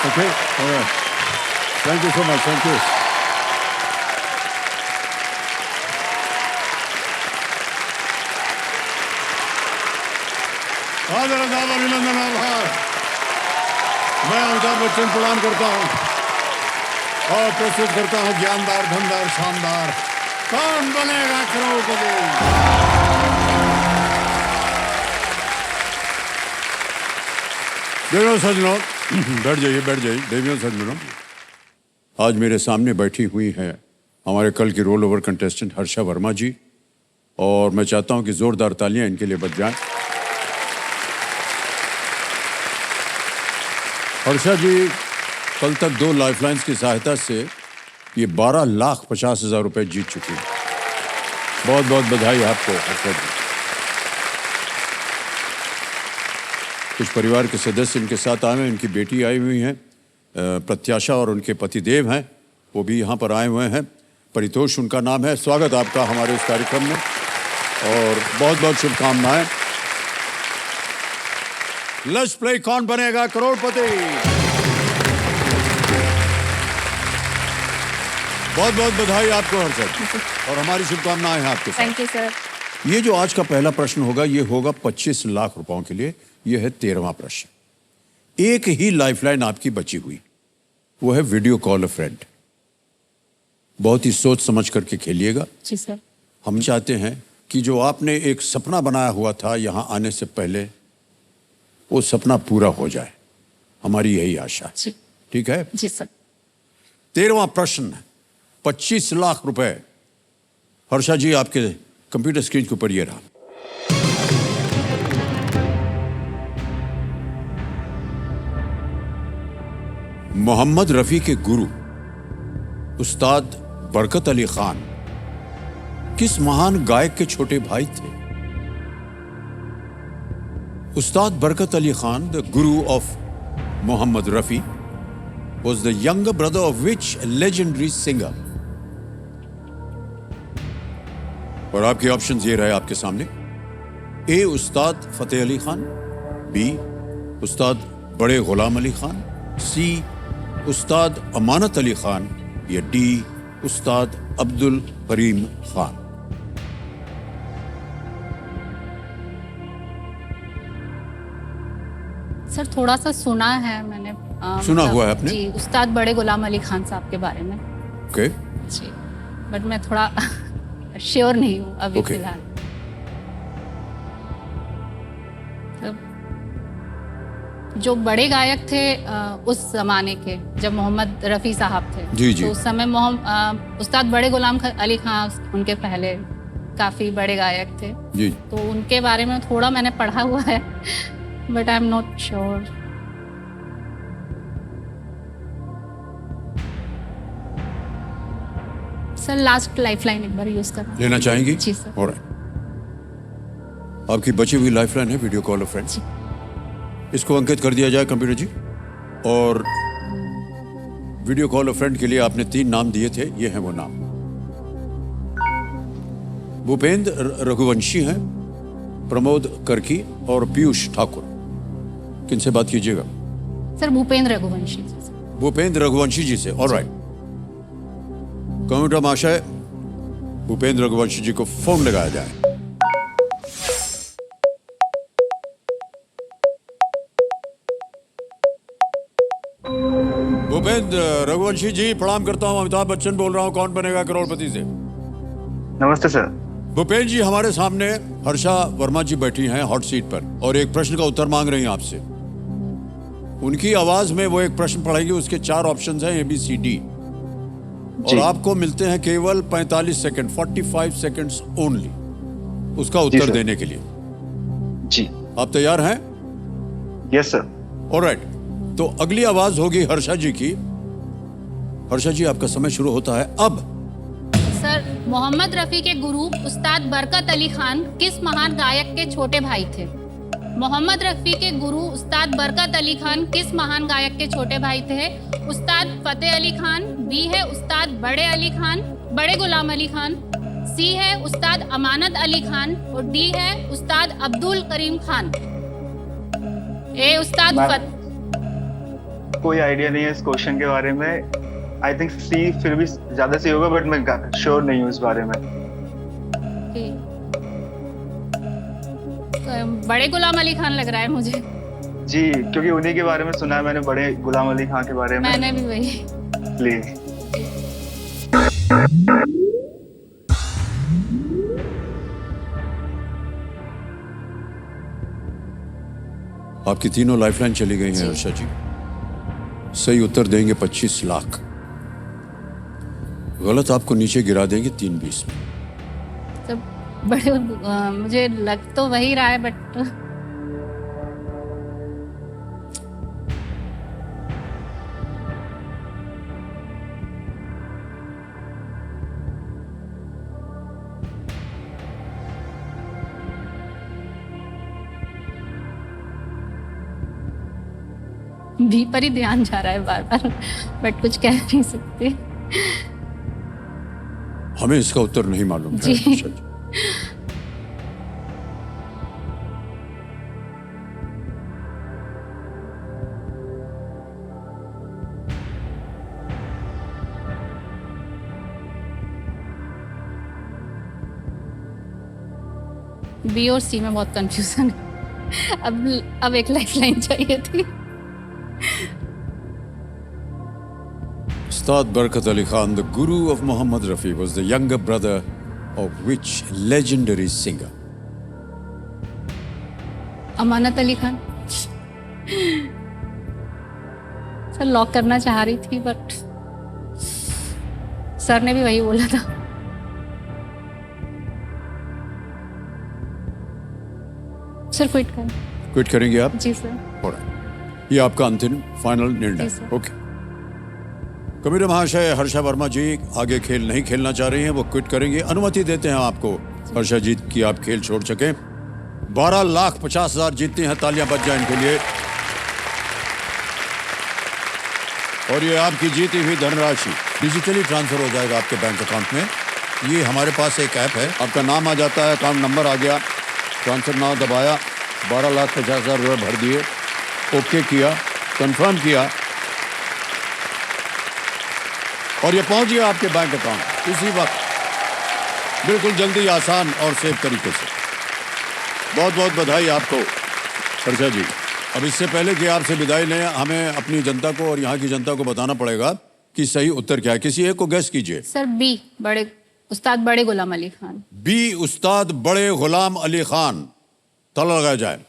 Okay, all right. Thank you so much. Thank you. आदर अभिनंदन आभार। मैं अमिताभ बच्चन प्रणाम करता हूँ और प्रस्तुत करता हूँ ज्ञानदार, धनदार, शानदार कौन बनेगा करोड़पति। देवियों सज्जनों, बैठ जाइए देवियों सज्जनों, आज मेरे सामने बैठी हुई हैं हमारे कल की roll over contestant Harsha Varma ji, और मैं चाहता हूं कि जोरदार तालियां इनके लिए बज जाएं। हर्षा जी कल तक 2 लाइफलाइंस की सहायता से ये 12,50,000 रुपए जीत चुकी हैं। बहुत बहुत बधाई आपको हर्षा जी। कुछ परिवार के सदस्य इनके साथ आए हुए हैं, इनकी बेटी आई हुई हैं प्रत्याशा, और उनके पतिदेव हैं, वो भी यहाँ पर आए हुए हैं। परितोष उनका नाम है। स्वागत आपका हमारे इस कार्यक्रम में और बहुत बहुत शुभकामनाएं। लेट्स प्ले कौन बनेगा करोड़पति। बहुत बहुत बधाई आपको हर्षा, और हमारी शुभकामनाएं हैं आपके साथ। Thank you sir. ये जो आज का पहला प्रश्न होगा, ये होगा 25 लाख रुपयों के लिए। ये है 13वां प्रश्न। एक ही लाइफलाइन आपकी बची हुई, वो है वीडियो कॉल अ फ्रेंड। बहुत ही सोच समझ करके खेलिएगा। जी सर। हम चाहते हैं कि जो आपने एक सपना बनाया हुआ था यहाँ आने से पहले, वो सपना पूरा हो जाए, हमारी यही आशा है। ठीक है जी सर। 13वां प्रश्न, 25 लाख रुपए। हर्षा जी आपके कंप्यूटर स्क्रीन के ऊपर ये रहा। मोहम्मद रफी के गुरु उस्ताद बरकत अली खान किस महान गायक के छोटे भाई थे? उस्ताद Barkat Ali Khan, the guru of Mohammad Rafi, was the younger brother of which legendary singer? और आपके ऑप्शंस ये रहे आपके सामने। ए उस्ताद फतेह अली खान, बी उस्ताद बड़े गुलाम अली खान, सी उस्ताद अमानत अली खान, या डी उस्ताद अब्दुल करीम खान। सर थोड़ा सा सुना है मैंने। सुना हुआ है आपने? जी, उस्ताद बड़े गुलाम अली खान साहब के बारे में। ओके। जी, बट मैं थोड़ा श्योर नहीं हूँ अभी फिलहाल। जो बड़े गायक थे उस जमाने के, जब मोहम्मद रफ़ी साहब थे, जी जी, तो उस समय उस्ताद बड़े गुलाम अली खान उनके पहले काफ़ी बड़े गायक थे जी, तो उनके बारे में थोड़ा मैंने पढ़ा हुआ है, but I am not sure. Sir last lifeline एक बार यूज करना लेना चाहेंगी? जी सर। ऑलराइट, आपकी बची हुई लाइफलाइन है वीडियो कॉल अ फ्रेंड। इसको अंकित कर दिया जाए कंप्यूटर जी। और वीडियो कॉल अ फ्रेंड के लिए आपने 3 नाम दिए थे, ये हैं वो नाम। भूपेंद्र रघुवंशी हैं, प्रमोद कर्की और पीयूष ठाकुर। किनसे बात कीजिएगा? सर भूपेंद्र रघुवंशी जी से। भूपेंद्र रघुवंशी जी से। ऑलराइट, कंप्यूटर महाशय भूपेंद्र रघुवंशी जी को फोन लगाया जाए। भूपेंद्र रघुवंशी जी प्रणाम करता हूं, अमिताभ बच्चन बोल रहा हूं, कौन बनेगा करोड़पति से। नमस्ते सर। भूपेंद्र जी, हमारे सामने हर्षा वर्मा जी बैठी हैं हॉट सीट पर और एक प्रश्न का उत्तर मांग रही हैं आपसे। उनकी आवाज में वो एक प्रश्न पढ़ेगी, उसके 4 ऑप्शंस हैं ABCD, और आपको मिलते हैं केवल 45 सेकंड, 45 सेकंड्स ओनली उसका उत्तर देने के लिए। जी, आप तैयार हैं? Yes sir. ऑलराइट, तो अगली आवाज होगी हर्षा जी की। हर्षा जी आपका समय शुरू होता है अब। सर मोहम्मद रफ़ी के गुरु उस्ताद बरकत अली खान किस महान गायक के छोटे भाई थे? मोहम्मद रफ़ी के गुरु उस्ताद बरकत अली खान किस महान गायक के छोटे भाई थे? उस्ताद फतेह अली खान, बी है उस्ताद बड़े गुलाम अली खान, सी है उस्ताद अमानत अली खान, और डी है उस्ताद अब्दुल करीम खान। ए उस्ताद कोई आइडिया नहीं है इस क्वेश्चन के बारे में। आई थिंक सी फिर भी ज्यादा सही होगा, बट मैं श्योर नहीं हूँ इस बारे में। बड़े गुलाम अली खान लग रहा है मुझे। जी, क्योंकि उन्हीं के बारे में सुना है मैंने, बड़े गुलाम अली खान के बारे में। मैंने भी वही। प्लीज। आपकी तीनों लाइफलाइन चली गई हैं हर्षा जी। सही उत्तर देंगे 25 लाख, गलत आपको नीचे गिरा देंगे 3-20 में। तो बड़े मुझे लग तो वही रहा है, बट भी पर ही ध्यान जा रहा है बार बार, बट कुछ कह नहीं सकते। हमें इसका उत्तर नहीं मालूम है जी। हर्षा जी। बी और सी में बहुत कंफ्यूजन है। अब एक लाइफलाइन चाहिए थी। Ustad Barkat Ali Khan, the guru of Muhammad Rafi, was the younger brother of which legendary singer? Amanat Ali Khan. Sir lock करना चाह रही थी, बट सर ने भी वही बोला था। सर क्विट कर। क्विट करेंगे आप? जी सर। Alright. ये आपका अंतिम फाइनल निर्णय। जी सर। ओके। कबीर महाशय, हर्षा वर्मा जी आगे खेल नहीं खेलना चाह रही हैं, वो क्विट करेंगे। अनुमति देते हैं आपको हर्षा जी की आप खेल छोड़ सकें। 12,50,000 जीतती हैं, तालियां बज जाए इनके लिए। और ये आपकी जीती हुई धनराशि डिजिटली ट्रांसफर हो जाएगा आपके बैंक अकाउंट में। ये हमारे पास एक ऐप है, आपका नाम आ जाता है, अकाउंट नंबर आ गया, ट्रांसफर नाउ दबाया, 12,50,000 रुपये भर दिए, ओके किया, कंफर्म किया और ये पहुंच गया आपके बैंक अकाउंट इसी वक्त, बिल्कुल जल्दी, आसान और सेफ तरीके से। बहुत बहुत बधाई आपको हर्षा जी। अब इससे पहले कि आपसे विदाई लें, हमें अपनी जनता को और यहाँ की जनता को बताना पड़ेगा कि सही उत्तर क्या है। किसी एक को गैस कीजिए। सर बी, बड़े उस्ताद बड़े गुलाम अली खान। बी, उस्ताद बड़े गुलाम अली खान। ताला लगाया जाए।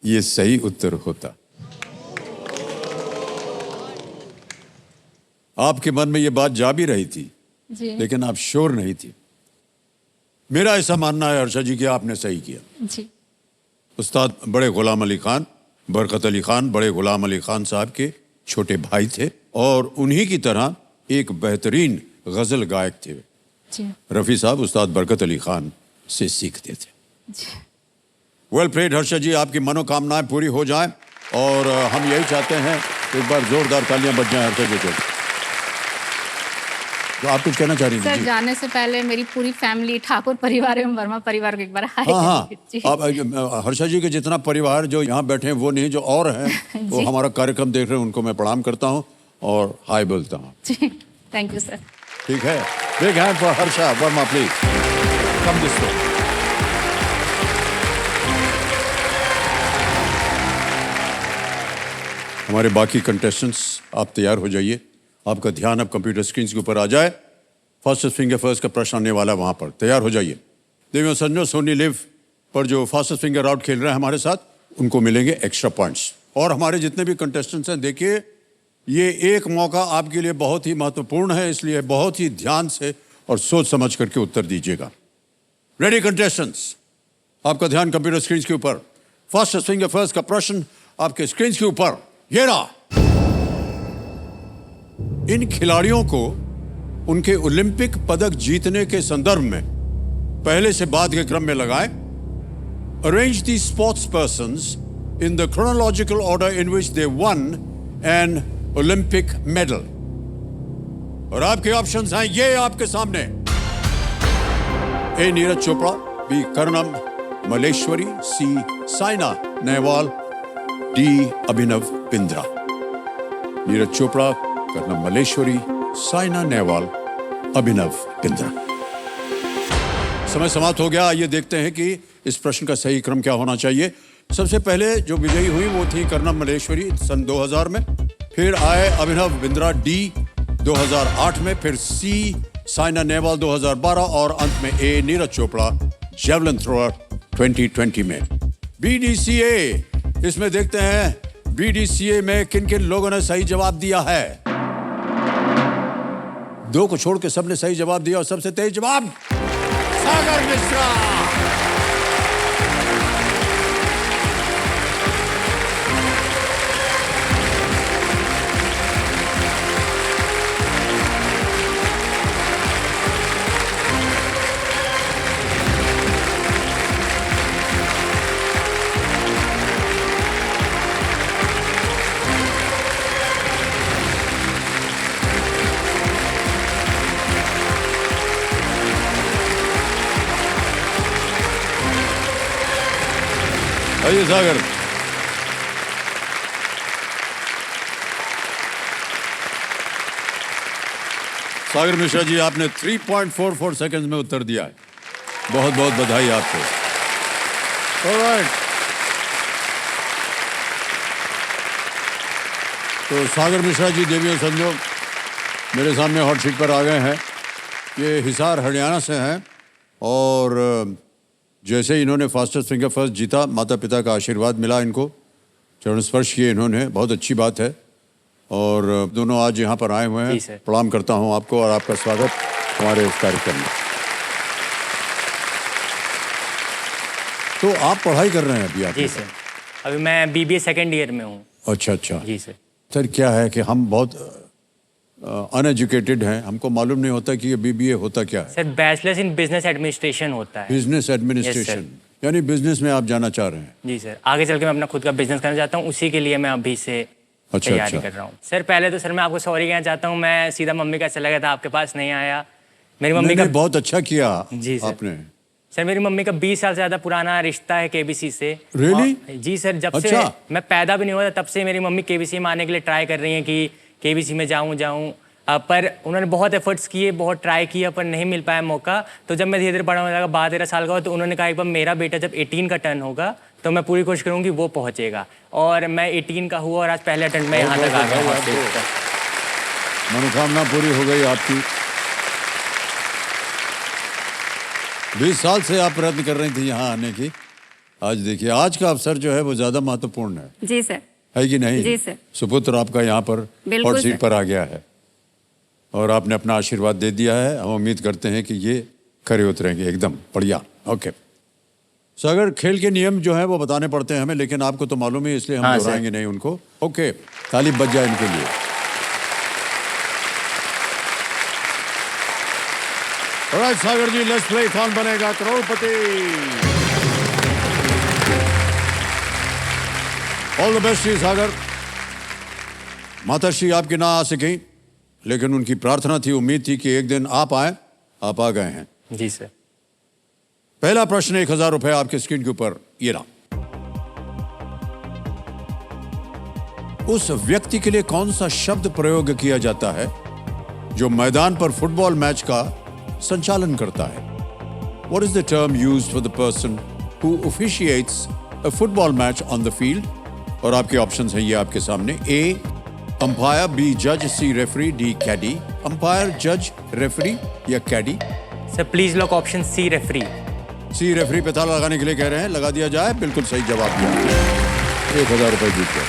ये सही उत्तर होता। आपके मन में ये बात जा भी रही थी, जी लेकिन आप श्योर नहीं थी। मेरा ऐसा मानना है हर्षा जी कि आपने सही किया। जी। उस्ताद बड़े गुलाम अली खान, बरकत अली खान बड़े गुलाम अली खान साहब के छोटे भाई थे और उन्हीं की तरह एक बेहतरीन गजल गायक थे। जी। रफ़ी साहब उस्ताद बरकत अली खान से सीखते थे। जी। वेल प्लेड हर्षा जी, आपकी मनोकामनाएं पूरी हो जाएं और हम यही चाहते हैं, एक बार जोरदार तालियां बज जाएं हर्षा जी को। तो आप कुछ कहना चाह रही सर थी? जाने से पहले मेरी पूरी फैमिली, ठाकुर परिवार एवं वर्मा परिवार को एक बार हाय हाँ करिए। हाँ, आप हर्षा जी के जितना परिवार जो यहाँ बैठे हैं वो नहीं, जो और हैं वो हमारा कार्यक्रम देख रहे हैं, उनको मैं प्रणाम करता हूँ और हाय बोलता हूँ। जी, थैंक यू सर। ठीक है, big hand for Harsha Verma please come this way. हमारे बाकी कंटेस्टेंट्स आप तैयार हो जाइए। आपका ध्यान अब कंप्यूटर स्क्रीन के ऊपर आ जाए। फास्टेस्ट फिंगर फर्स्ट का प्रश्न आने वाला, वहां पर तैयार हो जाइए। देवियों संजो सोनी लिव पर जो फास्टेस्ट फिंगर राउट खेल रहे हैं हमारे साथ, उनको मिलेंगे एक्स्ट्रा पॉइंट्स। और हमारे जितने भी कंटेस्टेंट्स हैं, देखिए ये एक मौका आपके लिए बहुत ही महत्वपूर्ण है, इसलिए बहुत ही ध्यान से और सोच समझ करके उत्तर दीजिएगा। रेडी कंटेस्टेंट्स, आपका ध्यान कंप्यूटर स्क्रीन के ऊपर। फास्टेस्ट फिंगर फर्स्ट का प्रश्न आपके स्क्रीन के ऊपर, ये रहा। इन खिलाड़ियों को उनके ओलंपिक पदक जीतने के संदर्भ में पहले से बाद के क्रम में लगाएं। Arrange the sports persons in the chronological order in which they won an Olympic medal. और आपके ऑप्शंस हैं ये आपके सामने। ए नीरज चोपड़ा, बी कर्णम मलेश्वरी, सी साइना नेहवाल, डी अभिनव बिंद्रा। नीरज चोपड़ा, कर्णम मलेश्वरी, साइना नेहवाल, अभिनव बिंद्रा। समय समाप्त हो गया। आइए देखते हैं कि इस प्रश्न का सही क्रम क्या होना चाहिए। सबसे पहले जो विजयी हुई वो थी कर्णम मलेश्वरी सन 2000 में, फिर आए अभिनव बिंद्रा डी 2008 में, फिर सी साइना नेहवाल 2012 और अंत में ए नीरज चोपड़ा जेवलिन थ्रोअर 2020 में। BDCA, इसमें देखते हैं BDCA में किन किन लोगों ने सही जवाब दिया है। दो को छोड़ के सबने सही जवाब दिया और सबसे तेज जवाब सागर मिश्रा। आइए सागर। सागर मिश्रा जी, आपने 3.44 सेकंड्स में उत्तर दिया है। बहुत बहुत बधाई आपको। ऑलराइट, तो सागर मिश्रा जी देवी और संजोग मेरे सामने हॉट सीट पर आ गए हैं। ये हिसार हरियाणा से हैं और जैसे इन्होंने फास्टेस्ट फिंगर फर्स्ट जीता, माता पिता का आशीर्वाद मिला इनको, चरण स्पर्श किए इन्होंने, बहुत अच्छी बात है। और दोनों आज यहाँ पर आए हुए हैं। प्रणाम करता हूँ आपको और आपका स्वागत हमारे इस कार्यक्रम में। तो आप पढ़ाई कर रहे हैं अभी? आप जी सर, अभी मैं BBA सेकेंड ईयर में हूँ। अच्छा अच्छा जी सर। सर क्या है कि हम बहुत अनएजुकेटेड हैं, हमको मालूम नहीं होता कि ये BBA होता क्या है। Sir bachelors in business administration होता है। बिजनेस एडमिनिस्ट्रेशन, यानी बिजनेस में आप जाना चाह रहे हैं? जी सर, आगे चल के मैं अपना खुद का बिजनेस करना चाहता हूँ, उसी के लिए मैं अभी से तैयारी कर रहा हूँ। सर पहले तो सर मैं आपको सॉरी कहना चाहता हूँ, मैं सीधा मम्मी का चला गया था, आपके पास नहीं आया। मेरी मम्मी का बहुत अच्छा किया जी सर आपने। सर मेरी मम्मी का 20 साल से ज़्यादा पुराना रिश्ता है KBC से। Really? जी सर, जब से मैं पैदा भी नहीं हुआ था तब से मेरी मम्मी KBC में आने के लिए ट्राई कर रही हैं कि KBC में जाऊँ। पर उन्होंने बहुत एफर्ट्स किए, बहुत ट्राई किया, पर नहीं मिल पाया मौका। तो जब मैं धीरे धीरे बड़ा होने लगा, 12-13 साल का हुआ, तो उन्होंने कहा एक बार मेरा बेटा जब 18 का टर्न होगा तो मैं पूरी कोशिश करूँगी वो पहुँचेगा। और मैं 18 का हुआ और आज पहले अटेम्प्ट में यहाँ तक आ गया। मनोकामना पूरी हो गई आपकी। 20 साल से आप प्रयत्न कर रही थी यहाँ आने की। आज देखिए, आज का अवसर जो है वो ज्यादा महत्वपूर्ण है। जी सर। है कि नहीं? जी सर। सुपुत्र आपका यहाँ पर हॉट सीट पर आ गया है और आपने अपना आशीर्वाद दे दिया है। हम उम्मीद करते हैं कि ये खरे उतरेंगे एकदम बढ़िया। ओके सागर, खेल के नियम जो है वो बताने पड़ते हैं हमें, लेकिन आपको तो मालूम है इसलिए हम दोहराएंगे नहीं उनको। ओके, ताली बज जाए इनके लिए। Alright Sagar ji, let's play Kaun Banega Crorepati. All the best ji Sagar. माताश्री आपकी ना आ सकी, लेकिन उनकी प्रार्थना थी, उम्मीद थी कि एक दिन आप आए। आप आ गए हैं। जी सर। पहला प्रश्न 1000 रुपए आपके स्क्रीन के ऊपर ये रहा। उस व्यक्ति के लिए कौन सा शब्द प्रयोग किया जाता है जो मैदान पर फुटबॉल मैच का संचालन करता है? What is the term used for the person who officiates a football match on the field? और आपके ऑप्शंस हैं ये आपके सामने। A अंपायर, B जज, C referee, D caddie. Umpire, जज, रेफरी या caddie? Sir please lock option C referee. C referee पे ताला लगाने के लिए कह रहे हैं, लगा दिया जाए। बिल्कुल सही जवाब दिया। 1000 रुपए जीत गए।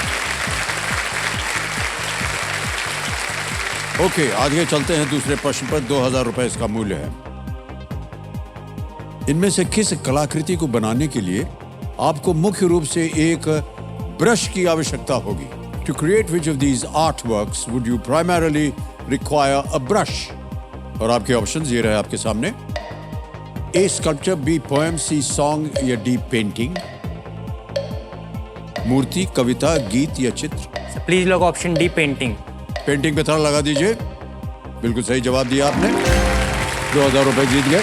ओके, आगे चलते हैं दूसरे प्रश्न पर। 2000 रुपए इसका मूल्य है। इनमें से किस कलाकृति को बनाने के लिए आपको मुख्य रूप से एक ब्रश की आवश्यकता होगी? To create which of these artworks would you primarily require a brush? और आपके ऑप्शंस ये रहे आपके सामने। A sculpture, B poem, C song या D painting? मूर्ति, कविता, गीत या चित्र? Please lock option D painting. Painting पे ताला लगा दीजिए। बिल्कुल सही जवाब दिया आपने, 2000 रुपए जीत गए।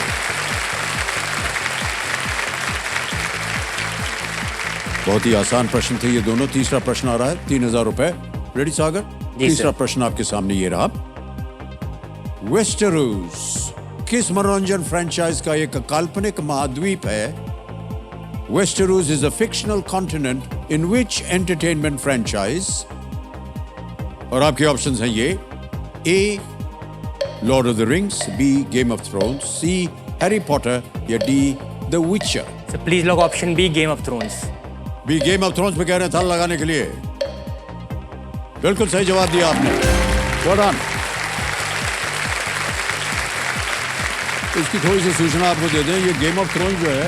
बहुत ही आसान प्रश्न थे ये दोनों। तीसरा प्रश्न आ रहा है, 3000 रुपए। रेडी सागर? जी, तीसरा सर। प्रश्न आपके सामने ये रहा। वेस्टेरोस किस मनोरंजन फ्रेंचाइज का एक काल्पनिक महाद्वीप है? Westeros is a fictional continent in which entertainment franchise? और आपके ऑप्शंस हैं ये: A lord of the rings, B game of thrones, C Harry Potter या D the Witcher. Sir please lock option B, game of thrones. B game of thrones पे कह रहे हैं ताला लगाने के लिए। बिल्कुल सही जवाब दिया आपने, well done। इसकी थोड़ी सी सूचना आपको दे दें, ये गेम ऑफ थ्रोन्स जो है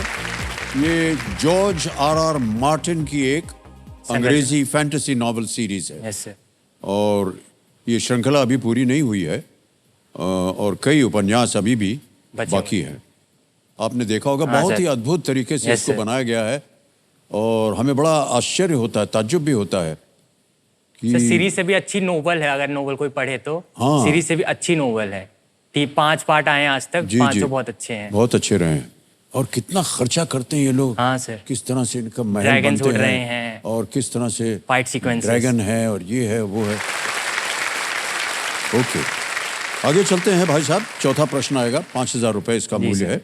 ये जॉर्ज आर मार्टिन की एक अंग्रेजी फैंटेसी नॉवल सीरीज है। Yes sir. और ये श्रृंखला अभी पूरी नहीं हुई है और कई उपन्यास अभी भी बचे बाकी हैं। आपने देखा होगा हाँ, बहुत सर। ही अद्भुत तरीके से यस, इसको सर। बनाया गया है और हमें बड़ा आश्चर्य होता है, ताज्जुब भी होता है कि सर सीरीज से भी अच्छी नोवेल है, अगर नोवेल कोई पढ़े तो। हाँ। सीरीज से भी अच्छी नोवेल है। 5 पार्ट आए हैं आज तक, जी, 5 जी। तो बहुत अच्छे हैं। बहुत अच्छे रहे हैं। और कितना खर्चा करते हैं ये लोग, हाँ सर। किस तरह से इनका महल Dragons बनते उड़ रहे हैं। और किस तरह से Fight sequences। ड्रैगन है और ये है वो है। ओके, आगे चलते हैं भाई साहब। चौथा प्रश्न आएगा, 5000 रुपए इसका जी, मूल्य सर। है।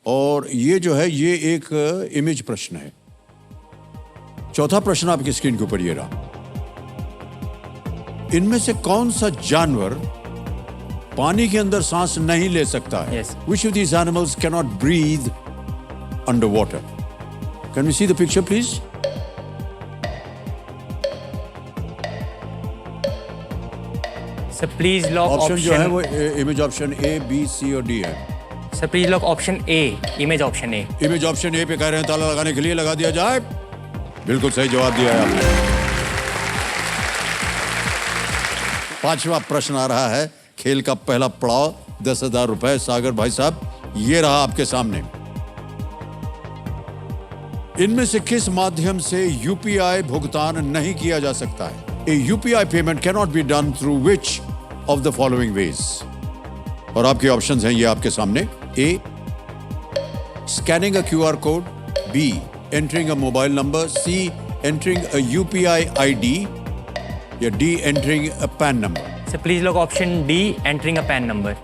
और ये जो है ये एक इमेज प्रश्न है। चौथा प्रश्न आपकी स्क्रीन के ऊपर ये रहा। इनमें से कौन सा जानवर पानी के अंदर सांस नहीं ले सकता है? Yes. Which of these animals cannot breathe underwater? Can we see the picture, please? Sir please lock option जो है वो option, image option A, B, C और डी है। Sir please lock option A, image option A. Image option A पे कह रहे हैं ताला लगाने के लिए, लगा दिया जाए। बिल्कुल सही जवाब दिया है आपने। पांचवा प्रश्न आ रहा है, खेल का पहला पड़ाव, 10,000 रुपए। सागर भाई साहब, ये रहा आपके सामने। इनमें से किस माध्यम से यूपीआई भुगतान नहीं किया जा सकता है? A UPI payment cannot be done through which of the following ways? और आपके ऑप्शंस हैं ये आपके सामने। A, scanning a QR code, B, entering a mobile number, C, entering a UPI ID या D, entering a PAN number। Sir please lock option D, entering a PAN number.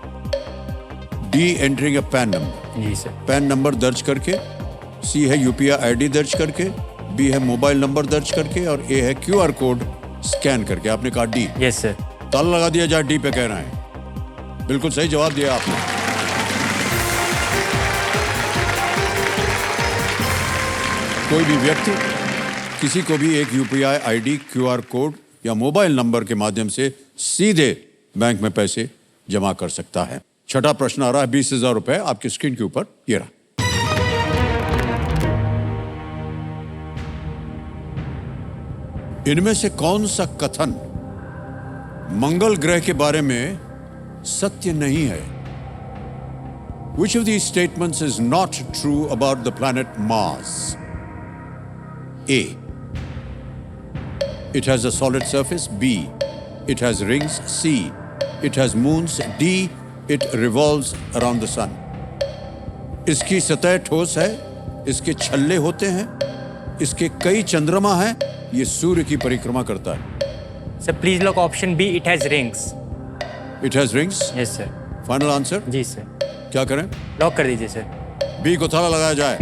D, entering a PAN number। जी sir. PAN number दर्ज करके, C है UPI ID दर्ज करके, B है mobile number दर्ज करके और A है QR कोड स्कैन करके। आपने कहा डी। Yes sir. ताला लगा दिया जाए, डी पे कह रहे हैं। बिल्कुल सही जवाब दिया आपने। कोई भी व्यक्ति किसी को भी एक यूपीआई आईडी, क्यूआर कोड या मोबाइल नंबर के माध्यम से सीधे बैंक में पैसे जमा कर सकता है। छठा प्रश्न आ रहा है, 20,000 रुपए आपकी स्क्रीन के ऊपर ये रहा। इनमें से कौन सा कथन मंगल ग्रह के बारे में सत्य नहीं है? Which of these statements is not true about the planet Mars? A, it has a solid surface. B, it has rings. C, it has moons. D, it revolves around the sun. इसकी सतह ठोस है, इसके छल्ले होते हैं, इसके कई चंद्रमा हैं, ये सूर्य की परिक्रमा करता है। Sir please lock option B, it has rings. It has rings. Yes sir. Final answer जी सर। क्या करें? लॉक कर दीजिए सर। बी को ताला लगाया जाए।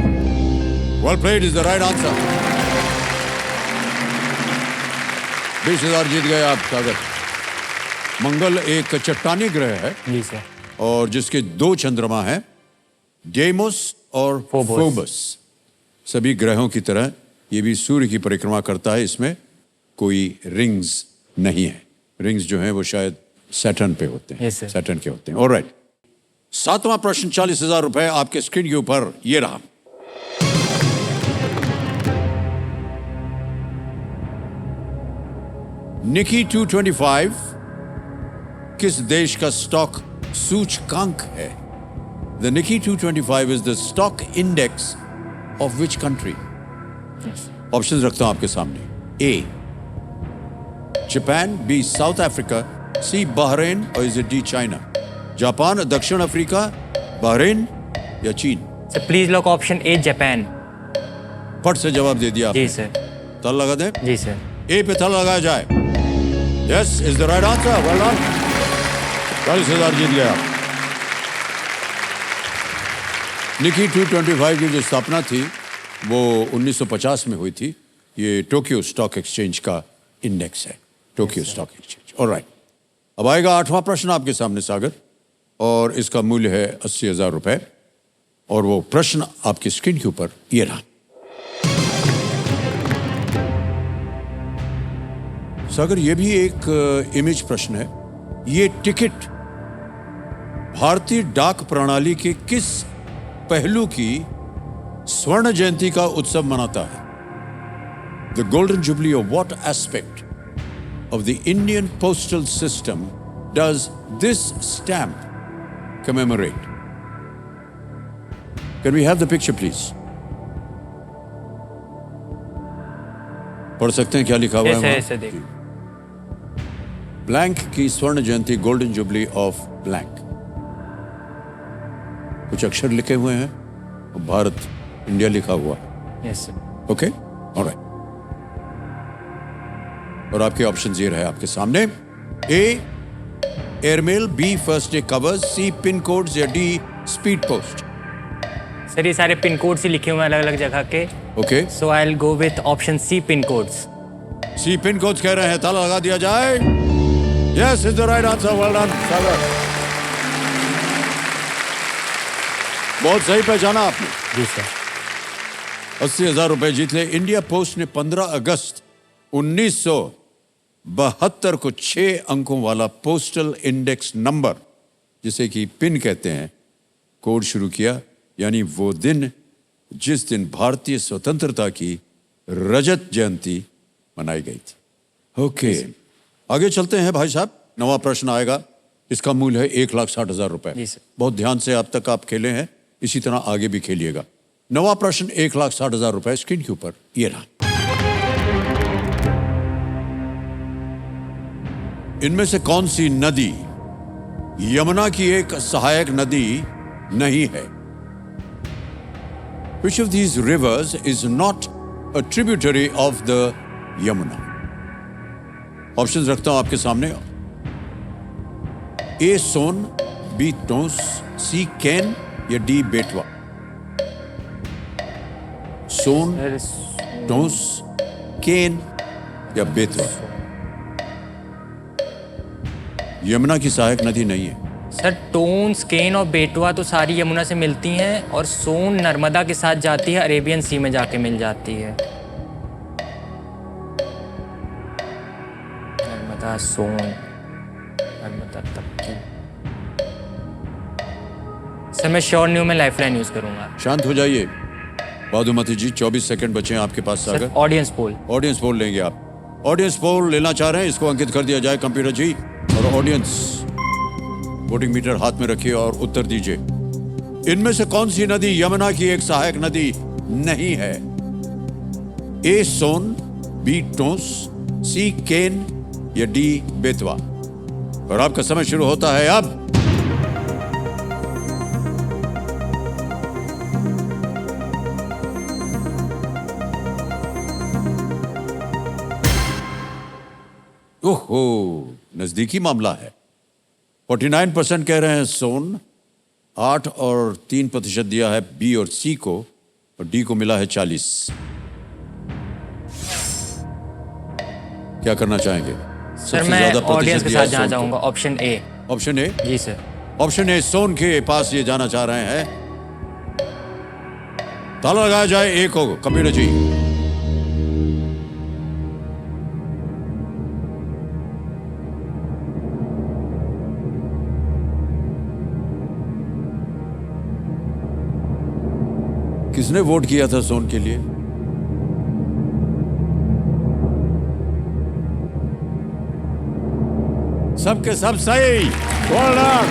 Well played is the right answer. 20,000 जीत गए आप सागर। मंगल एक चट्टानी ग्रह है जी सर। और जिसके 2 चंद्रमा हैं, डेमोस और फोबोस। फोबस। सभी ग्रहों की तरह ये भी सूर्य की परिक्रमा करता है। इसमें कोई रिंग्स नहीं है। रिंग्स जो हैं वो शायद सैटर्न पे होते हैं। Yes, sir. सैटर्न के होते हैं। ऑलराइट, 7वां प्रश्न, 40,000 रुपए आपके स्क्रीन के ऊपर ये रहा। निकी 225 किस देश का स्टॉक सूचकांक है? The Nikkei 225 is the stock index of which country? Options रखता हूं आपके सामने। A, Japan, B, South Africa, C Bahrain और is it D China? Japan, दक्षिण अफ्रीका, बहरीन या चीन? Sir please lock option A Japan. फट से जवाब दे दिया आपने। जी सर। ताला लगा दें? जी सर। ए पे ताला लगाया जाए। Yes is the right answer. Well done. 40,000 जीत गए आप। निकी 225 की जो स्थापना थी वो 1950 में हुई थी। ये टोक्यो स्टॉक एक्सचेंज का इंडेक्स है, टोक्यो स्टॉक एक्सचेंज। ऑलराइट, अब आएगा 8वां प्रश्न आपके सामने सागर, और इसका मूल्य है 80,000 रुपए। और वो प्रश्न आपकी स्क्रीन के ऊपर ये रहा। सागर, ये भी एक इमेज प्रश्न है। ये टिकट भारतीय डाक प्रणाली के किस पहलू की स्वर्ण जयंती का उत्सव मनाता है? The golden jubilee of what aspect of the Indian postal system does this stamp commemorate? Can we have the picture, please? पढ़ सकते हैं क्या लिखा हुआ है ऐसे देख। ब्लैंक की स्वर्ण जयंती, गोल्डन जुबली ऑफ ब्लैंक। कुछ अक्षर लिखे हुए हैं और भारत, इंडिया लिखा हुआ। Yes sir. Okay, alright. और आपके ऑप्शन ये रहे आपके सामने। A airmail, B first day covers, C pin codes या डी स्पीड पोस्ट? सर ये सारे पिन कोड्स ही लिखे हुए हैं अलग अलग जगह के। Okay, so I will go with option C pin codes. C pin codes कह रहे हैं, ताला लगा दिया जाए। Yes is the right answer. Well done Sagar, बहुत सही पहचाना आपने। जी सर। 80,000 रुपए जीत ले। इंडिया पोस्ट ने 15 अगस्त 1972 को 6 अंकों वाला पोस्टल इंडेक्स नंबर, जिसे कि पिन कहते हैं, कोड शुरू किया। यानी वो दिन जिस दिन भारतीय स्वतंत्रता की रजत जयंती मनाई गई थी। ओके, आगे चलते हैं भाई साहब। 9वां प्रश्न आएगा, इसका मूल्य है 1,60,000 रुपए। जी सर। बहुत ध्यान से अब तक आप खेले हैं, इसी तरह आगे भी खेलिएगा। 9वां प्रश्न 1,60,000 रुपए स्क्रीन के ऊपर ये रहा। इनमें से कौन सी नदी यमुना की एक सहायक नदी नहीं है? Which of these rivers is not a tributary of the Yamuna? Options रखता हूं आपके सामने। ए सोन, बी टोंस, सी कैन या डी बेटवा? सोन, टोंस, केन या बेतवा? यमुना की सहायक नदी नहीं है। सर टोन्स, केन और बेटवा तो सारी यमुना से मिलती हैं, और सोन नर्मदा के साथ जाती है, अरेबियन सी में जाके मिल जाती है। नर्मदा, सोन, नर्मदा तपती। सर मैं श्योर नहीं हूं, मैं लाइफलाइन यूज करूंगा। शांत हो जाइए बादुमती जी, 24 सेकंड बचे हैं आपके पास Sagar. Sir audience poll. Audience poll लेंगे आप? ऑडियंस पोल लेना चाह रहे हैं, इसको अंकित कर दिया जाए कंप्यूटर जी। और ऑडियंस वोटिंग मीटर हाथ में रखिए और उत्तर दीजिए। इनमें से कौन सी नदी यमुना की एक सहायक नदी नहीं है? ए सोन, बी टोंस, सी केन या डी बेतवा? और आपका समय शुरू होता है अब। ओहो, नजदीकी मामला है। 49% कह रहे हैं सोन, 8 और 3% दिया है बी और सी को, और डी को मिला है 40। क्या करना चाहेंगे? सर मैं ऑडियंस के साथ जाना चाहूंगा, ऑप्शन ए। Option A? जी सर। ऑप्शन ए सोन के पास ये जाना चाह रहे हैं। ताला लगाया जाए ए को कंप्यूटर जी। किसने वोट किया था सोन के लिए? सबके सब सही। Well done.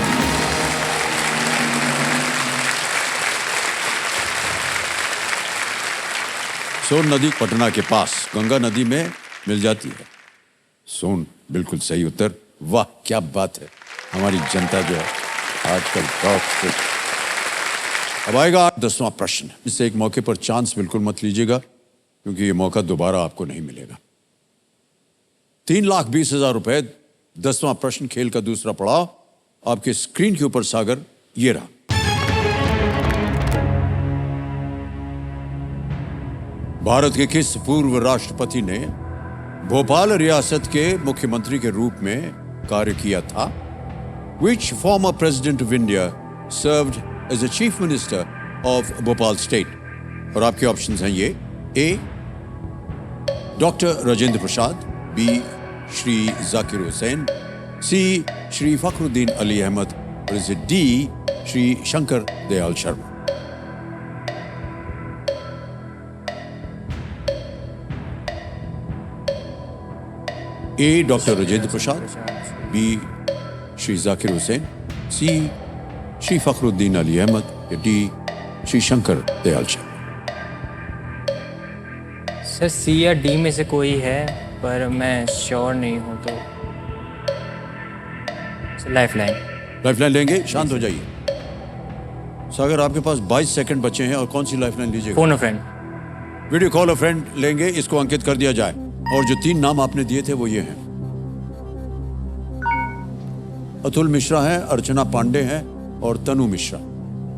सोन नदी पटना के पास गंगा नदी में मिल जाती है। सोन बिल्कुल सही उत्तर। वाह क्या बात है, हमारी जनता जो है आजकल बहुत। अब आएगा 10वां प्रश्न। इससे एक मौके पर चांस बिल्कुल मत लीजिएगा, क्योंकि ये मौका दोबारा आपको नहीं मिलेगा। 3,20,000 रुपए। 10वां प्रश्न, खेल का दूसरा पड़ाव। आपके स्क्रीन के ऊपर सागर ये रहा। भारत के किस पूर्व राष्ट्रपति ने भोपाल रियासत के मुख्यमंत्री के रूप में कार्य किया था? Which former president of India served as the chief minister of Bhopal state? और आपके ऑप्शंस हैं ये: ए डॉक्टर राजेंद्र प्रसाद, बी श्री जाकिर हुसैन, सी श्री फखरुद्दीन अली अहमद, और इसे डी श्री शंकर दयाल शर्मा। ए डॉक्टर राजेंद्र प्रसाद, बी श्री जाकिर हुसैन, सी श्री फखरुद्दीन अली अहमद, या डी श्री शंकर दयाल शर्मा। सर सी या डी में से कोई है, पर मैं श्योर नहीं हूँ, तो लाइफलाइन लेंगे। शांत हो जाइए। सागर, आपके पास 22 सेकंड बचे हैं, और कौन सी लाइफलाइन लीजिएगा? फोन अ फ्रेंड। वीडियो कॉल अ फ्रेंड लेंगे, इसको अंकित कर दिया जाए। और जो 3 नाम आपने दिए थे वो ये हैं: अतुल मिश्रा हैं, अर्चना पांडे हैं, और तनु मिश्रा।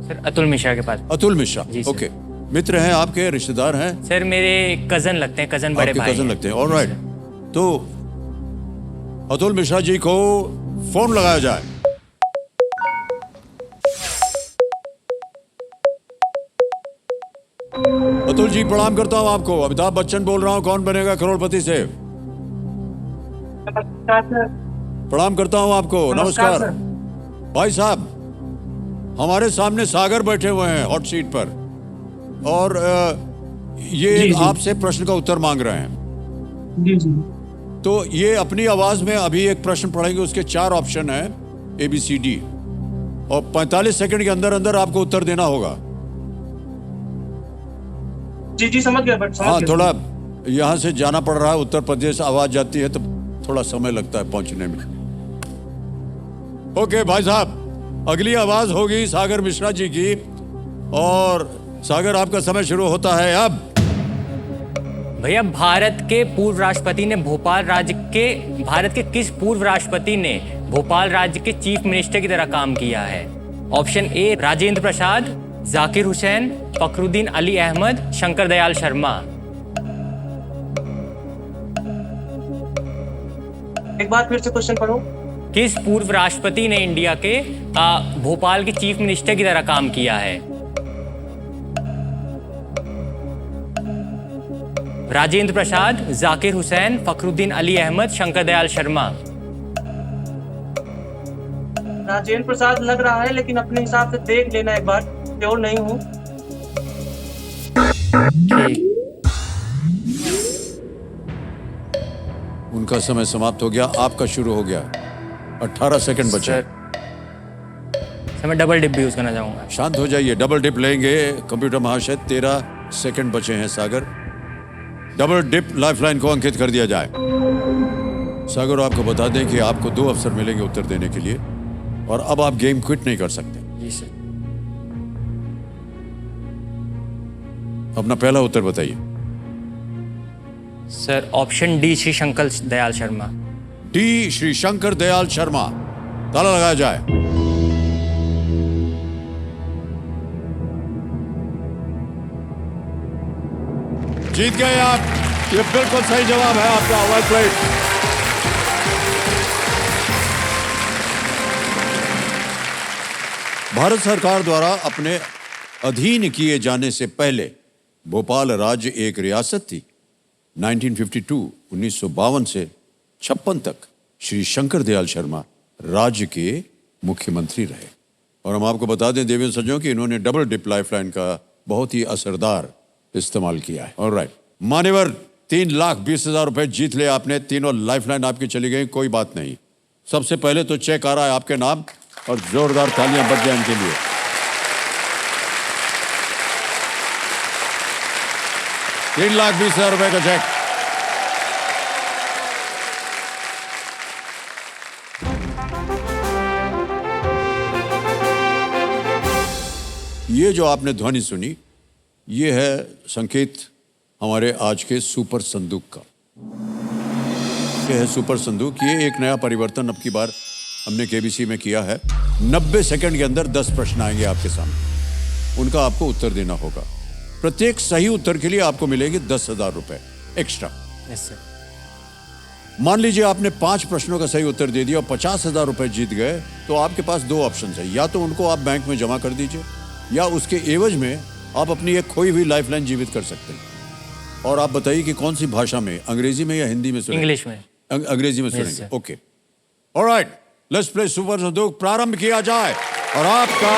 सर अतुल मिश्रा के पास। अतुल मिश्रा, जी सर। ओके। मित्र हैं आपके, रिश्तेदार हैं? सर मेरे कजन लगते हैं, कजन बड़े भाई कजन हैं। लगते हैं, ऑलराइट। तो अतुल मिश्रा जी को फोन लगाया जाए। अतुल जी, प्रणाम करता हूं आपको। अमिताभ बच्चन बोल रहा हूं, कौन बनेगा करोड़पति से। प्रणाम करता हूं आपको। नमस्कार भाई साहब। हमारे सामने सागर बैठे हुए हैं हॉट सीट पर, और ये आपसे प्रश्न का उत्तर मांग रहे हैं। जी जी। तो ये अपनी आवाज में अभी एक प्रश्न पढ़ेंगे, उसके 4 ऑप्शन हैं, ABCD, और 45 सेकंड के अंदर अंदर आपको उत्तर देना होगा। जी जी, समझ गया। बट हाँ, थोड़ा यहाँ से जाना पड़ रहा है, उत्तर प्रदेश आवाज जाती है तो थोड़ा समय लगता है पहुंचने में। ओके भाई साहब, अगली आवाज होगी सागर मिश्रा जी की, और सागर आपका समय शुरू होता है अब। भैया, भारत के किस पूर्व राष्ट्रपति ने भोपाल राज्य के चीफ मिनिस्टर की तरह काम किया है? ऑप्शन ए राजेंद्र प्रसाद, जाकिर हुसैन, फखरुद्दीन अली अहमद, शंकर दयाल शर्मा। एक बार फिर से क्वेश्चन पढ़ो। किस पूर्व राष्ट्रपति ने इंडिया के भोपाल के चीफ मिनिस्टर की तरह काम किया है? राजेंद्र प्रसाद, जाकिर हुसैन, फखरुद्दीन अली अहमद, शंकर दयाल शर्मा। राजेंद्र प्रसाद लग रहा है, लेकिन अपने हिसाब से देख लेना एक बार, श्योर नहीं हूँ। ठीक। उनका समय समाप्त हो गया, आपका शुरू हो गया। 18 सेकंड बचे। सर मैं डबल डिप भी यूज करना चाहूंगा। शांत हो जाइए, डबल डिप लेंगे कंप्यूटर महाशय। 13 सेकंड बचे हैं सागर। डबल डिप लाइफलाइन को अंकित कर दिया जाए। सागर, आपको बता दें कि आपको 2 अवसर मिलेंगे उत्तर देने के लिए, और अब आप गेम क्विट नहीं कर सकते। जी सर। अपना पहला उत्तर बताइए। Sir option D Shri Shankar Dayal Sharma. D Shri Shankar Dayal Sharma. ताला लगाया जाए। जीत गए आप। ये बिल्कुल सही जवाब है आपका। Well played. भारत सरकार द्वारा अपने अधीन किए जाने से पहले भोपाल राज्य एक रियासत थी। 1952 से 56 तक श्री शंकर दयाल शर्मा राज्य के मुख्यमंत्री रहे। और हम आपको बता दें देवी सज्जनों कि इन्होंने डबल डिप लाइफलाइन का बहुत ही असरदार इस्तेमाल किया है। ऑलराइट, मान्यवर, 3,20,000 रुपए जीत ले आपने। तीनों लाइफलाइन आपकी चली गई, कोई बात नहीं। सबसे पहले तो चेक आ रहा है आपके नाम, और जोरदार तालियां बज जाए इनके लिए। ₹3,20,000 का चेक। ये जो आपने ध्वनि सुनी, ये है संकेत हमारे आज के सुपर संदूक का। ये है सुपर संदूक। ये एक नया परिवर्तन अब की बार हमने केबीसी में किया है। 90 सेकंड के अंदर 10 प्रश्न आएंगे आपके सामने, उनका आपको उत्तर देना होगा। प्रत्येक सही उत्तर के लिए आपको मिलेंगे 10,000 रुपए एक्स्ट्रा। Yes sir. मान लीजिए आपने 5 प्रश्नों का सही उत्तर दे दिया और 50,000 रुपए जीत गए, तो आपके पास 2 ऑप्शन है। या तो उनको आप बैंक में जमा कर दीजिए, या उसके एवज में आप अपनी एक खोई हुई लाइफलाइन जीवित कर सकते हैं। और आप बताइए कि कौन सी भाषा में, अंग्रेजी में या हिंदी में सुनेंगे? इंग्लिश में। अंग्रेजी में सुनेंगे। Okay, alright, let's play super संदूक। प्रारंभ किया जाए और आपका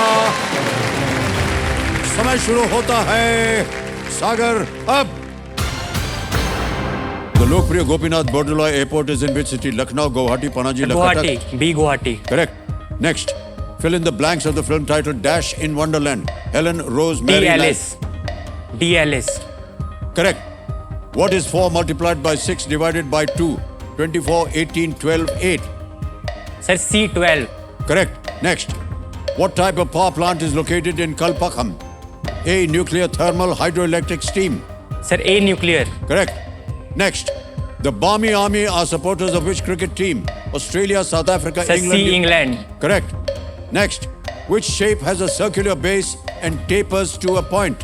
समय शुरू होता है। सागर, अब the Lokpriya Gopinath Bordoloi airport is in which city? Lucknow, Guwahati, Panaji, Guwahati. B Guwahati. Correct. Next, fill in the blanks of the film title Dash in Wonderland. Helen, Rose, D Mary, Alice. D Alice. correct. What is 4 multiplied by 6 divided by 2? 24, 18, 12, 8. Sir C12। Correct. Next. What type of power plant is located in Kalpakham? A. Nuclear, thermal, hydroelectric, steam. Sir A nuclear. Correct. Next. The Barmy Army are supporters of which cricket team? Australia, South Africa, sir England. C England. Correct. Next. Which shape has a circular base and tapers to a point?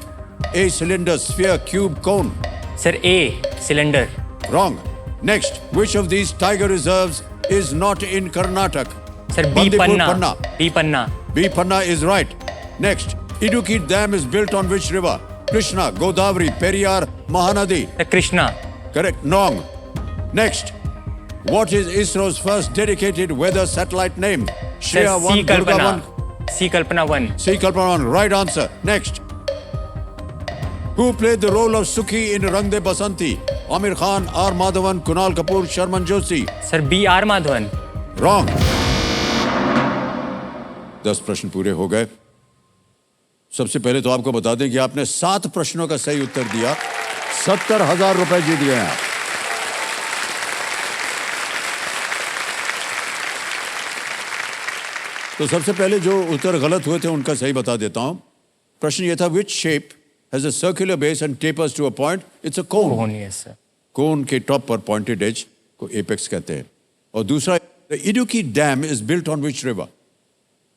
A. Cylinder, sphere, cube, cone. Sir A cylinder. Wrong. Next. Which of these tiger reserves is not in Karnataka? Sir B Bandipur, Panna. Panna. B Panna. B. Panna is right. Next. Idukki Dam is built on which river? Krishna, Godavari, Periyar, Mahanadi. Sir Krishna. Correct. Wrong. Next. What is ISRO's first dedicated weather satellite name? Sir Shreya C 1, Durga Kalpana. 1. C Kalpana 1। C. Kalpana 1. Right answer. Next. Who played the role of Sukhi in Rang De Basanti? Amir Khan, R. Madhavan, Kunal Kapoor, Sharman Joshi. Sir B R Madhavan. Wrong. 10 प्रश्न पूरे हो गए। सबसे पहले तो आपको बता दें कि आपने 7 प्रश्नों का सही उत्तर दिया। 70,000 रुपए जीत गए हैं। तो सबसे पहले जो उत्तर गलत हुए थे उनका सही बता देता हूं। प्रश्न ये था, which shape has a circular base and tapers to a point? It's a cone. कौन है सर? कोन के टॉप पर पॉइंटेड एज को एपेक्स कहते हैं। और दूसरा, the Idukki dam is built on which river?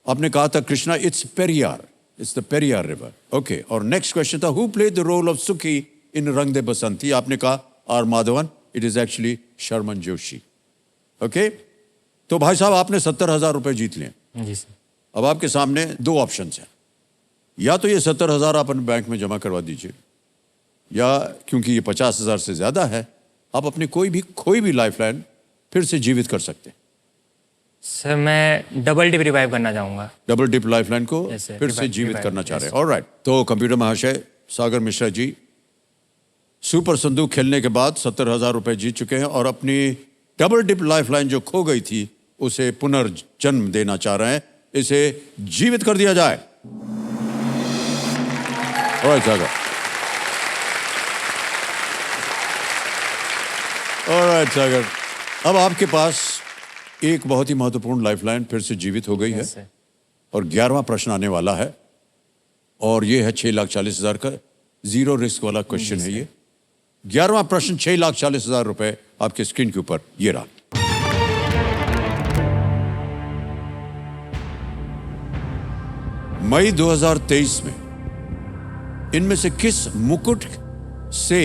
आपने कहा था Krishna, it's Periyar, it's the Periyar river. Okay. और नेक्स्ट क्वेश्चन था, who played the role of Sukhi in Rang De Basanti? आपने कहा R Madhavan, it is actually Sharman Joshi. Okay. तो भाई साहब आपने 70,000 रुपए जीत लिए। जी सर। अब आपके सामने 2 ऑप्शंस हैं। या तो ये 70,000 आप अपने बैंक में जमा करवा दीजिए, या क्योंकि ये 50,000 से ज्यादा है, आप अपनी कोई भी लाइफलाइन फिर से जीवित कर सकते हैं। सर मैं डबल डिप रिवाइव करना चाहूंगा। डबल डिप लाइफलाइन को Yes, sir. फिर से Revive, जीवित revive, करना चाह रहे हैं। yes. ऑलराइट। तो कंप्यूटर महाशय सागर मिश्रा जी सुपर संदूक खेलने के बाद 70,000 रुपए जीत चुके हैं और अपनी डबल डिप लाइफलाइन जो खो गई थी उसे पुनर्जन्म देना चाह रहे हैं। इसे जीवित कर दिया जाए। ऑलराइट सागर। ऑलराइट सागर, अब आपके पास एक बहुत ही महत्वपूर्ण लाइफलाइन फिर से जीवित हो गई है। सर। और 11वां प्रश्न आने वाला है और ये है 6,40,000 का जीरो रिस्क वाला क्वेश्चन है। ये 11वां प्रश्न 6,40,000 रुपए आपके स्क्रीन के ऊपर ये रहा। मई 2023 में इनमें से किस मुकुट से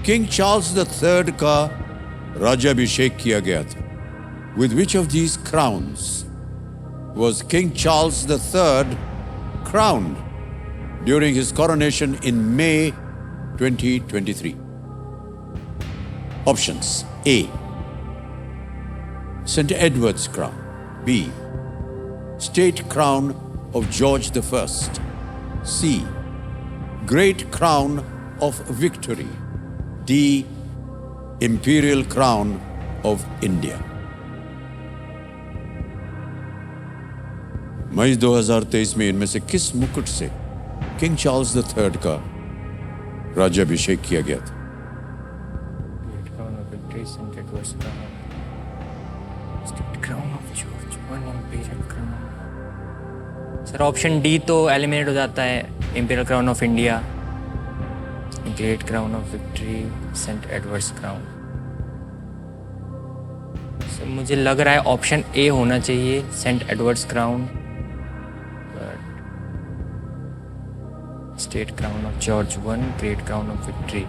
किंग चार्ल्स III का राज्याभिषेक किया गया था? With which of these crowns was King Charles III crowned during his coronation in May 2023? Options: A. St. Edward's crown. B. State crown of George I. C. Great crown of Victory. D. Imperial crown of India. मई 2023 में इनमें से किस मुकुट से king Charles III का राज्याभिषेक किया गया था? सर ऑप्शन डी तो एलिमिनेट हो जाता है, imperial crown of India, great crown of victory, saint Edward's crown. Sir मुझे लग रहा है ऑप्शन ए होना चाहिए, saint Edward's crown, state crown of George one, great crown of victory.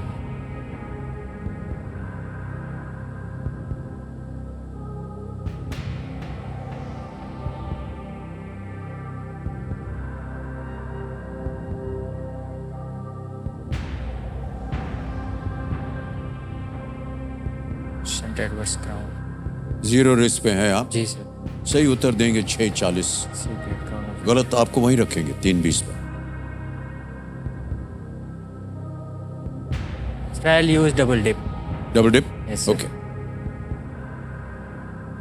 Saint Edward's crown. 0 risk पे हैं आप। जी सर। सही उत्तर देंगे 6:40, ग्रेट क्राउन ऑफ गलत आपको वहीं रखेंगे 3:20 पर। I'll use double dip. Double dip? Yes, sir. Okay,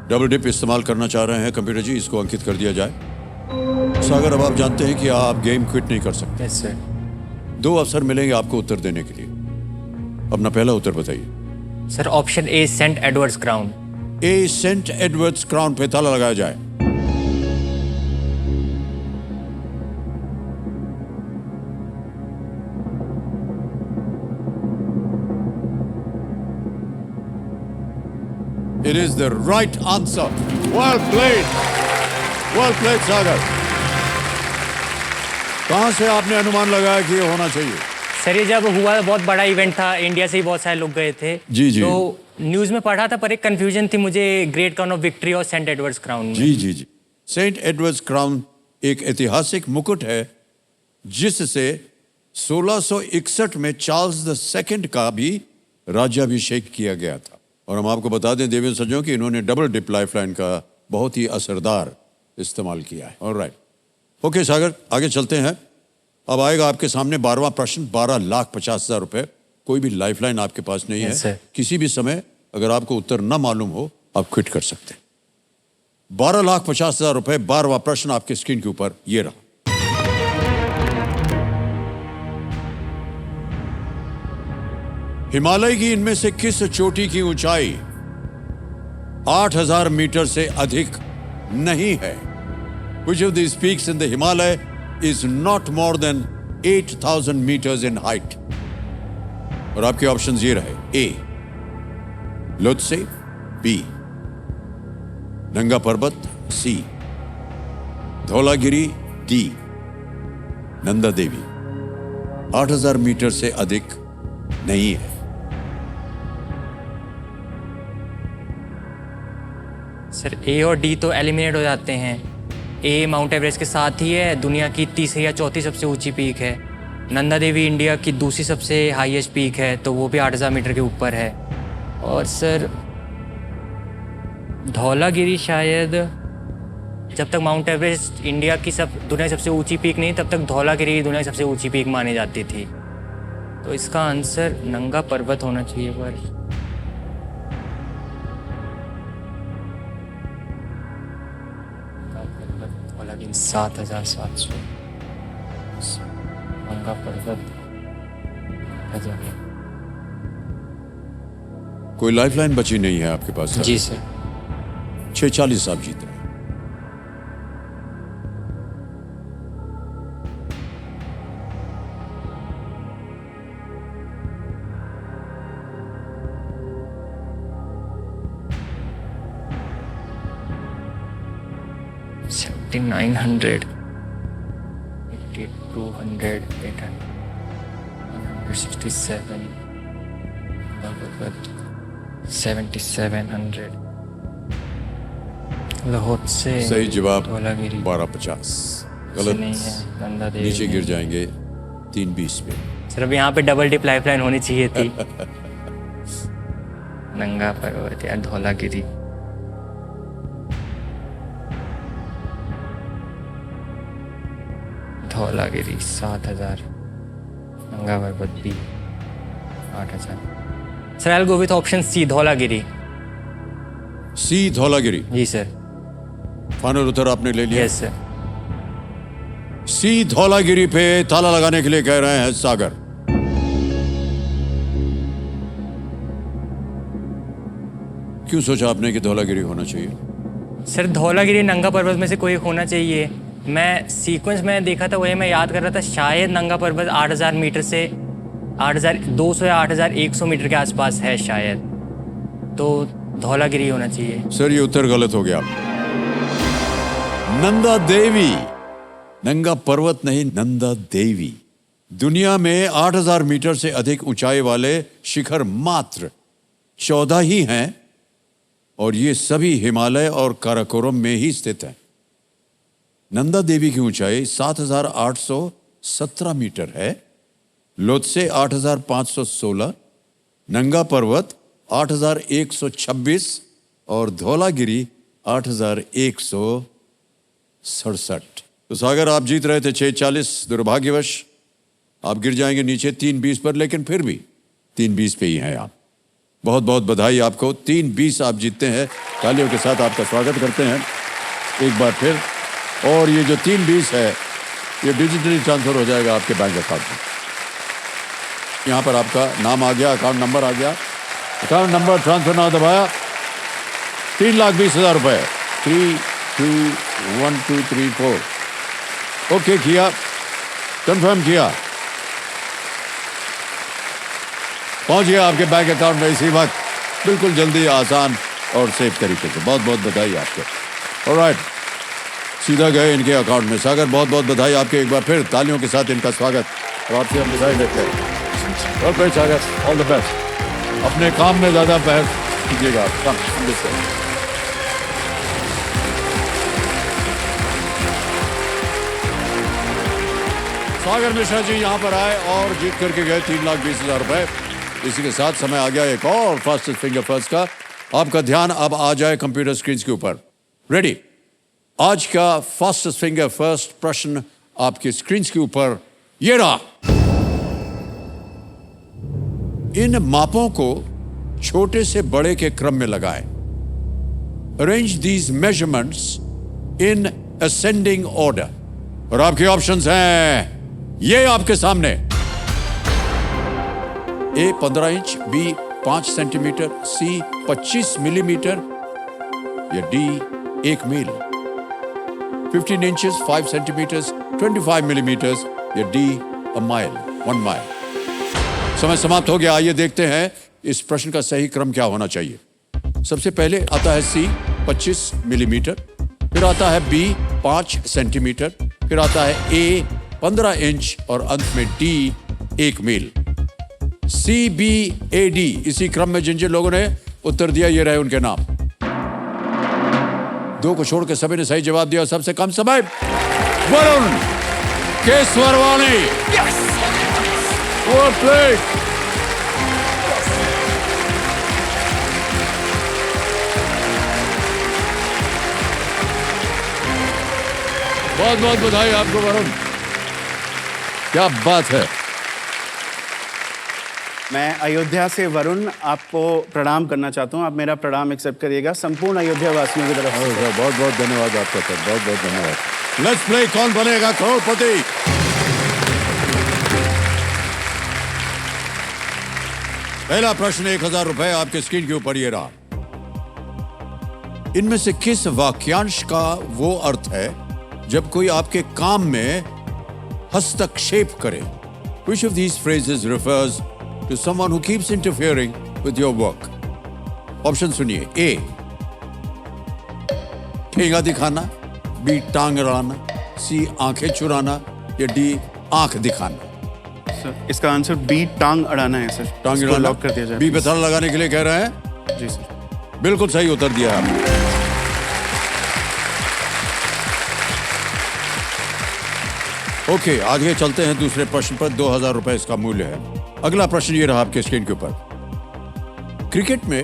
double dip इस्तेमाल करना चाह रहे हैं कंप्यूटर जी, इसको अंकित कर दिया जाए। सागर, अब आप जानते हैं कि आप गेम क्विट नहीं कर सकते। Yes sir. 2 अवसर मिलेंगे आपको उत्तर देने के लिए। अपना पहला उत्तर बताइए। Sir option A, saint Edward's crown. A, saint Edward's crown पे ताला लगाया जाए। It is the right answer. Well played. Well played, सागर। कहां से आपने अनुमान लगाया कि ये होना चाहिए? सर ये जब हुआ बहुत बड़ा इवेंट था, इंडिया से ही बहुत सारे लोग गए थे। जी, जी। तो न्यूज़ में पढ़ा था, पर एक कंफ्यूजन थी मुझे ग्रेट क्राउन ऑफ विक्ट्री और सेंट एडवर्ड्स क्राउन में। जी जी जी। सेंट एडवर्ड्स क्राउन एक ऐतिहासिक मुकुट है जिससे 1661 में चार्ल्स II का भी राज्याभिषेक किया गया था। और हम आपको बता दें देवेंद्र सज्जनों कि इन्होंने डबल डिप लाइफलाइन का बहुत ही असरदार इस्तेमाल किया है। ऑलराइट, ओके सागर, आगे चलते हैं। अब आएगा आपके सामने 12वां प्रश्न, 12,50,000 रुपए। कोई भी लाइफलाइन आपके पास नहीं Yes, है। sir. किसी भी समय अगर आपको उत्तर ना मालूम हो आप क्विट कर सकते हैं। 12,50,000 रुपए, 12वां प्रश्न आपके स्क्रीन के ऊपर ये रहा। हिमालय की इनमें से किस चोटी की ऊंचाई 8,000 मीटर से अधिक नहीं है? Which of these peaks in the Himalaya is not more than 8,000 meters in height? और आपके ऑप्शंस ये रहे। ए, लोत्से, बी, नंगा पर्वत, सी, धौलागिरी, डी, नंदा देवी। 8,000 मीटर से अधिक नहीं है। सर ए और डी तो एलिमिनेट हो जाते हैं। ए माउंट एवरेस्ट के साथ ही है, दुनिया की तीसरी या चौथी सबसे ऊंची पीक है। नंदा देवी इंडिया की दूसरी सबसे हाईएस्ट पीक है, तो वो भी 8,000 मीटर के ऊपर है। और सर धौलागिरी शायद, जब तक माउंट एवरेस्ट इंडिया की दुनिया की सबसे ऊंची पीक नहीं, तब तक धौलागिरी दुनिया की सबसे ऊंची पीक मानी जाती थी। तो इसका आंसर नंगा पर्वत होना चाहिए। पर धौलागिरी 7,700, नंगा पर्वत 1,000। कोई लाइफलाइन बची नहीं है आपके पास? जी सर। 6:40 आप जीत रहे हैं। $7,900, 8,200, 167, 7,700। लाहौर से सही जवाब धौलागिरी 12,50। नहीं गलत, है, नंदा देवी नीचे गिर नहीं। जाएंगे 3:20 पे। सर अब यहाँ पे डबल डिप लाइफलाइन होनी चाहिए थी। नंगा पर्वत या धौलागिरी। धौलागिरी 7,000, नंगा पर्वत भी 8,000। Sir I go with option C, Dhaulagiri. C, Dhaulagiri. जी सर। फाइनल उत्तर आपने ले लिया? Yes sir. सी, धौलागिरी पे ताला लगाने के लिए कह रहे हैं सागर। क्यों सोचा आपने कि धौलागिरी होना चाहिए? सर धौलागिरी नंगा पर्वत में से कोई होना चाहिए, मैं सीक्वेंस में देखा था, वही मैं याद कर रहा था, शायद नंगा पर्वत 8000 मीटर से 8200 या 8100 मीटर के आसपास है शायद, तो धौलागिरी होना चाहिए। सर ये उत्तर गलत हो गया। नंदा देवी, नंगा पर्वत नहीं, नंदा देवी। दुनिया में 8000 मीटर से अधिक ऊंचाई वाले शिखर मात्र 14 ही हैं और ये सभी हिमालय और काराकोरम में ही स्थित हैं। नंदा देवी की ऊंचाई 7817 मीटर है, लोत्से 8516, नंगा पर्वत 8126 और धौलागिरी 8167। तो सागर आप जीत रहे थे 640, दुर्भाग्यवश आप गिर जाएंगे नीचे 320 पर, लेकिन फिर भी 320 पे ही हैं आप। बहुत बहुत बधाई आपको, 320 आप जीतते हैं। तालियों के साथ आपका स्वागत करते हैं एक बार फिर। और ये जो 320 है ये डिजिटली ट्रांसफर हो जाएगा आपके बैंक अकाउंट में। यहाँ पर आपका नाम आ गया, अकाउंट नंबर आ गया, अकाउंट नंबर ट्रांसफर ना दबाया, 3,20,000 रुपए। 3, 2, 1, 2, 3, 4 ओके किया, कंफर्म किया, पहुंच गया आपके बैंक अकाउंट में इसी वक्त, बिल्कुल जल्दी, आसान और सेफ तरीके से। बहुत बहुत बधाई आपको। ऑलराइट, सीधा गए इनके अकाउंट में। सागर बहुत बहुत बधाई आपके एक बार फिर, तालियों के साथ इनका स्वागत। और आपसे हम बधाई देते हैं। Well Sagar, all the best. अपने काम में ज्यादा बहस कीजिएगा। सागर मिश्रा जी यहाँ पर आए और जीत करके गए 3,20,000 रुपए। इसी के साथ समय आ गया एक और फास्टेस्ट फिंगर फर्स्ट का। आपका ध्यान अब आ जाए कंप्यूटर स्क्रीन के ऊपर। रेडी? आज का फास्टेस्ट फिंगर फर्स्ट प्रश्न आपके स्क्रीन के ऊपर ये रहा। इन मापों को छोटे से बड़े के क्रम में लगाएं। Arrange these measurements in ascending order. और आपके ऑप्शंस हैं ये आपके सामने। ए 15 इंच, बी 5 सेंटीमीटर, सी 25 मिलीमीटर या डी 1 मील। 15 इंचेस, 5 सेंटीमीटर्स, 25 मिलीमीटर्स या डी अ माइल, 1 माइल। समय समाप्त हो गया। आइए देखते हैं इस प्रश्न का सही क्रम क्या होना चाहिए। सबसे पहले आता है सी 25 मिलीमीटर, फिर आता है बी 5 सेंटीमीटर, फिर आता है ए 15 इंच और अंत में डी 1 मील। सी, बी, ए, डी, इसी क्रम में जिन जिन लोगों ने उत्तर दिया ये रहे उनके नाम। 2 को छोड़ के सभी ने सही जवाब दिया। सबसे कम समय वरुण केसवरवानी। Well played. बहुत बहुत बधाई आपको वरुण, क्या बात है। मैं अयोध्या से वरुण आपको प्रणाम करना चाहता हूं। आप मेरा प्रणाम एक्सेप्ट करिएगा संपूर्ण अयोध्या वासियों की तरफ से। बहुत बहुत धन्यवाद आपका सर, बहुत बहुत धन्यवाद। लेट्स प्ले कौन बनेगा करोड़पति। पहला प्रश्न 1,000 रुपए आपके स्क्रीन के ऊपर ये रहा। इनमें से किस वाक्यांश का वो अर्थ है जब कोई आपके काम में हस्तक्षेप करे? Which of these phrases refers to someone who keeps interfering with your work? Option सुनिए। ए ठेंगा दिखाना, बी टांग अड़ाना, सी आंखें चुराना या डी आंख दिखाना। सर इसका आंसर बी टांग अड़ाना है सर। टांग इसको अड़ाना लॉक कर दिया जाए। बी पे ताला लगाने के लिए कह रहे हैं? जी सर, बिल्कुल सही उत्तर दिया आपने। ओके, आगे चलते हैं दूसरे प्रश्न पर। 2,000 रुपए इसका मूल्य है। अगला प्रश्न ये रहा आपके स्क्रीन के ऊपर। क्रिकेट में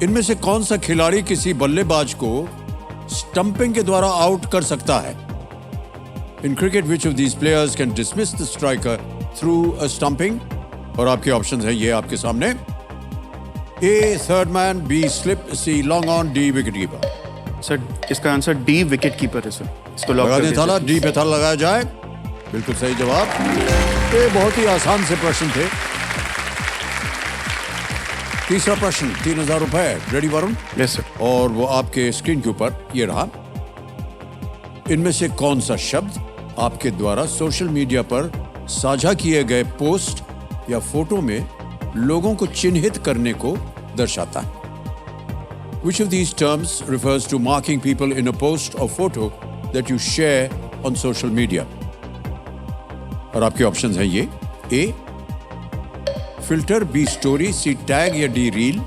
इनमें से कौन सा खिलाड़ी किसी बल्लेबाज को स्टंपिंग के द्वारा आउट कर सकता है? In cricket which of these players can dismiss the striker through a stumping? और आपके ऑप्शंस हैं ये आपके सामने। A third man, B slip, C long on, D wicket keeper. Sir इसका आंसर डी विकेट कीपर है सर। इसको lock लगा कर दें दिया ताला, जाए। डी पे ताला लगाया जाए। बिल्कुल सही जवाब। ये बहुत ही आसान से प्रश्न थे। तीसरा प्रश्न 3,000 रुपए। रेडी वरुण? Yes sir. और वो आपके स्क्रीन के ऊपर ये रहा। इनमें से कौन सा शब्द आपके द्वारा सोशल मीडिया पर साझा किए गए पोस्ट या फोटो में लोगों को चिन्हित करने को दर्शाता है? Which of these terms refers to marking people in a post or photo that you share on social media? और आपके ऑप्शंस हैं ये: A filter, B story, C tag या D रील?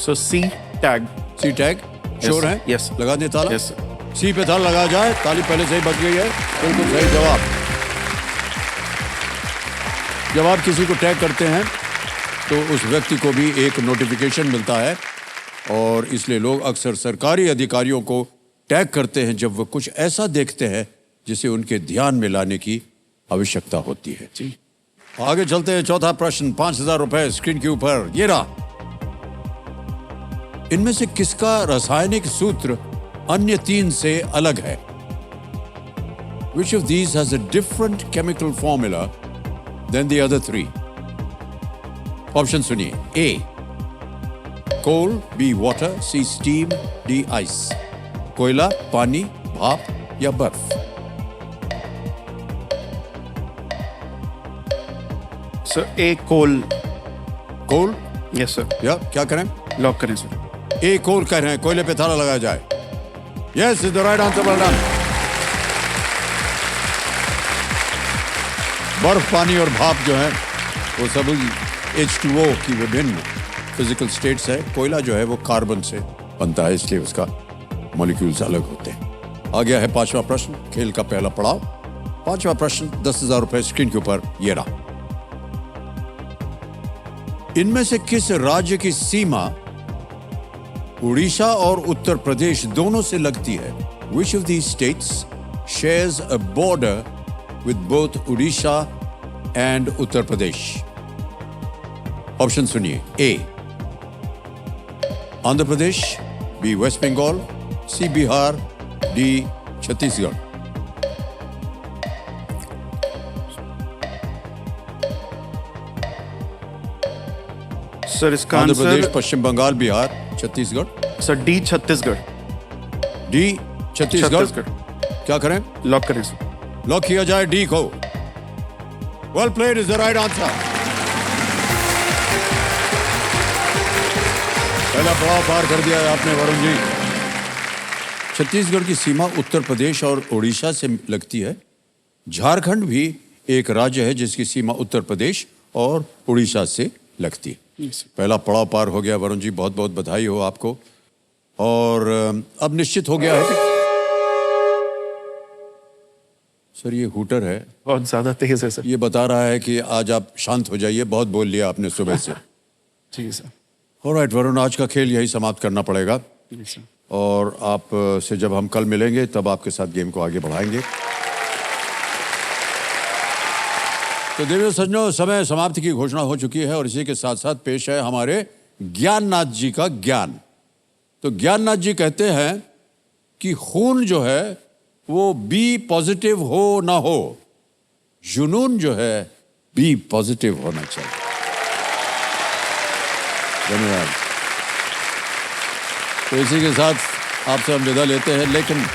सो सी टैग। C टैग श्योर है? yes. लगा दें ताला? Yes, sir. C पे ताला लगा जाए। ताली पहले से ही बच गई है। बिल्कुल सही जवाब। जब आप किसी को टैग करते हैं तो उस व्यक्ति को भी एक नोटिफिकेशन मिलता है और इसलिए लोग अक्सर सरकारी अधिकारियों को टैग करते हैं जब वो कुछ ऐसा देखते हैं जिसे उनके ध्यान में लाने की आवश्यकता होती है। जी। आगे चलते हैं। चौथा प्रश्न, 5,000 रुपए स्क्रीन के ऊपर ये रहा। इनमें से किसका रासायनिक सूत्र अन्य 3 से अलग है? Which of these has a different chemical formula than the other 3? Option सुनिए: A coal, B water, C steam, D ice. कोयला, पानी, भाप या बर्फ? सर ए कोल। कोल यस सर। या क्या करें? लॉक करें सर। ए कोल कह रहे हैं, कोयले पे ताला लगाया जाए। Yes is the right answer, well done. बर्फ, पानी और भाप जो है वो सभी H2O की विभिन्न फिजिकल स्टेट्स है। कोयला जो है वो कार्बन से बनता है, इसलिए उसका मॉलिक्यूल्स अलग होते हैं। आ गया है 5वां प्रश्न, खेल का पहला पड़ाव। 5वां प्रश्न, 10,000 रुपए स्क्रीन के ऊपर ये रहा। इनमें से किस राज्य की सीमा उड़ीसा और उत्तर प्रदेश दोनों से लगती है? Which of these states shares a border with both Odisha and Uttar Pradesh? ऑप्शन सुनिए: A Andhra Pradesh, B West Bengal, C Bihar, D Chhattisgarh. Sir इसका Andhra Pradesh, answer Paschim Bangal, Bihar, Chhattisgarh. Sir D Chhattisgarh. D Chhattisgarh. Chhattisgarh. क्या करें? लॉक करें सर। लॉक किया जाए डी को। Well played is the right answer. पहला पड़ाव पार कर दिया है आपने वरुण जी। छत्तीसगढ़ की सीमा उत्तर प्रदेश और उड़ीसा से लगती है। झारखंड भी एक राज्य है जिसकी सीमा उत्तर प्रदेश और उड़ीसा से लगती है। पहला पड़ाव पार हो गया वरुण जी, बहुत बहुत बधाई हो आपको। और अब निश्चित हो गया है कि सर ये हूटर है, बहुत ज्यादा तेज है सर। ये बता रहा है कि आज आप शांत हो जाइए, बहुत बोल लिया आपने सुबह से। जी सर। ऑलराइट वरुण, आज का खेल यही समाप्त करना पड़ेगा जी सर। और आप से जब हम कल मिलेंगे तब आपके साथ गेम को आगे बढ़ाएंगे। तो देवियों सज्जनों, समय समाप्ति की घोषणा हो चुकी है और इसी के साथ साथ पेश है हमारे ज्ञाननाथ जी का ज्ञान। तो ज्ञाननाथ जी कहते हैं कि खून जो है वो बी पॉजिटिव हो ना हो, जुनून जो है बी पॉजिटिव होना चाहिए। धन्यवाद। तो इसी के साथ आपसे हम विदा लेते हैं, लेकिन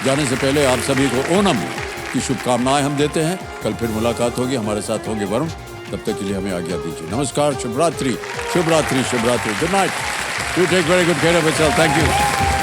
जाने से पहले आप सभी को ओणम की शुभकामनाएं हम देते हैं। कल फिर मुलाकात होगी, हमारे साथ होंगे वरुण। तब तक के लिए हमें आज्ञा दीजिए। नमस्कार, शुभ रात्रि, शुभ रात्रि, शुभ रात्रि, good night. You take very good care of yourself. Thank you.